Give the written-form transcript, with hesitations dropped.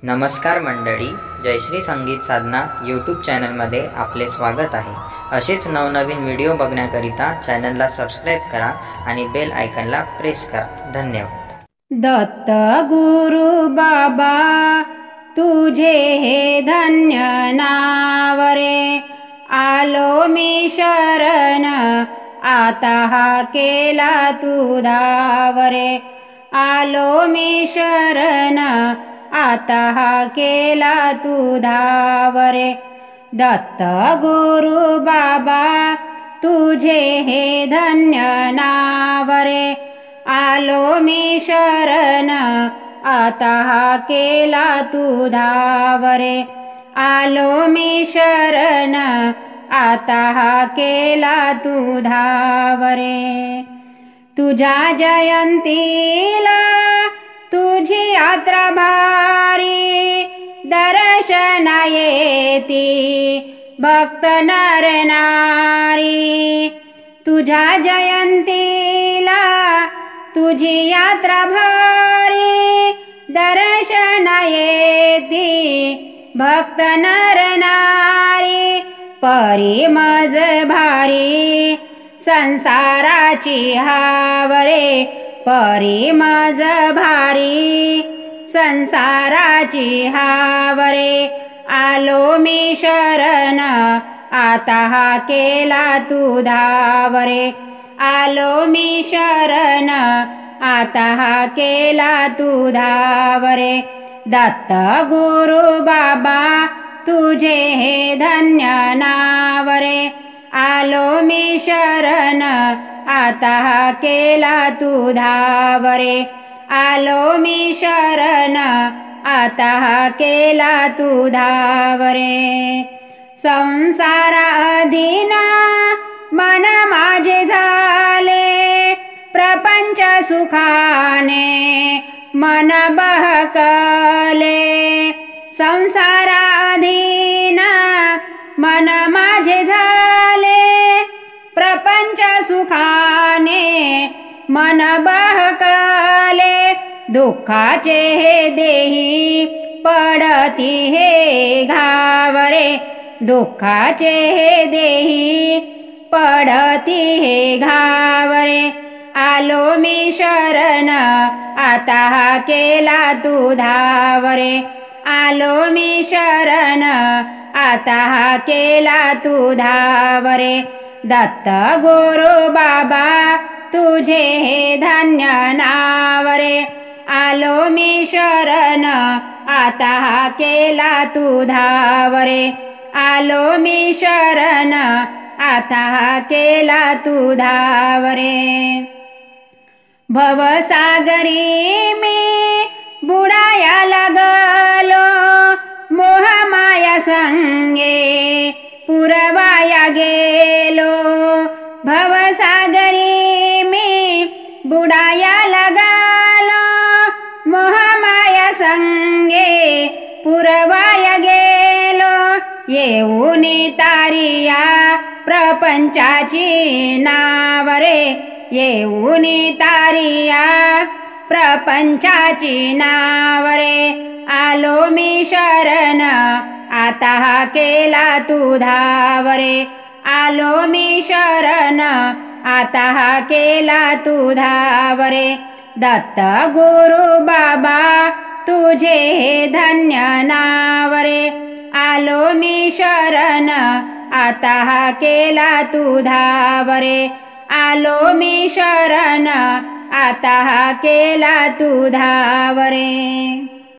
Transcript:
नमस्कार मंडळी, जयश्री संगीत साधना यूट्यूब चॅनलमध्ये आपले स्वागत आहे। असेच नवनवीन व्हिडिओ बघण्याकरिता चॅनलला सबस्क्राइब करा आणि बेल आयकॉनला प्रेस करा। धन्यवाद। दत्त गुरु बाबा तुझे हे धन्य नाव रे, आलो मी शरण आता हा केला तू धाव रे, आलो मी शरण आता हा केला तू धाव रे। दत्त गुरु बाबा तुझे हे धन्य नाव रे, आलो मी शरण आता हा केला तू धाव रे, आलो मी शरण आता हा केला तू धाव रे। तुझ्या जयंतीला तुझी यात्रा भारी, दर्शना येती भक्त नर नारी। तुझ्या जयंतीला तुझी यात्रा भारी, दर्शना येती भक्त नर नारी। परी मज भारी संसाराची हाव रे, परी मज भारी संसाराची हाव रे, आलो मी शरण आता हा केला तू धाव रे, आलो मी शरण आता हा केला तू धाव रे। दत्त गुरु बाबा तुझे हे धन्य नाव रे, आलो मी शरण आता हा केला तू धाव रे, आलो मी शरण आता हा केला तू धाव रे। संसारा अधीन मन माझे झाले, प्रपंच सुखाने मन बहकले। संसारा अधीन मन माझे झाले, प्रपंच सुखाने मन बहकले। दुःखाचे हे देही पडती हे घाव रे, दुःखाचे हे देही पडती हे घाव रे, आलो मी शरण आता हा केला तू धाव रे, आलो मी शरण आता हा केला तू धाव रे। दत्त गुरु बाबा तुझे हे धन्य नाव रे, आलो मी शरण आता हा केला तू धाव रे, आलो मी शरण आता हा केला तू धाव रे। भवसागरी मी बुडाया लागलो, मोहमाया संगे पुरवाया गेलो। भवसागरी मी बुडाया लागलो, मोहमाया संगे पुरवाया गेलो। येऊन तारिया प्रपंचाची नाव रे, येऊन तारिया प्रपंचाची नाव रे, आलो मी शरण आता हा केला तू धाव रे, आलो मी शरण आता हा केला तू धाव रे। दत्त गुरु बाबा तुझे हे धन्य नाव रे, आलो मी शरण आता हा केला तू धाव रे, आलो मी शरण आता हा केला तू धाव रे।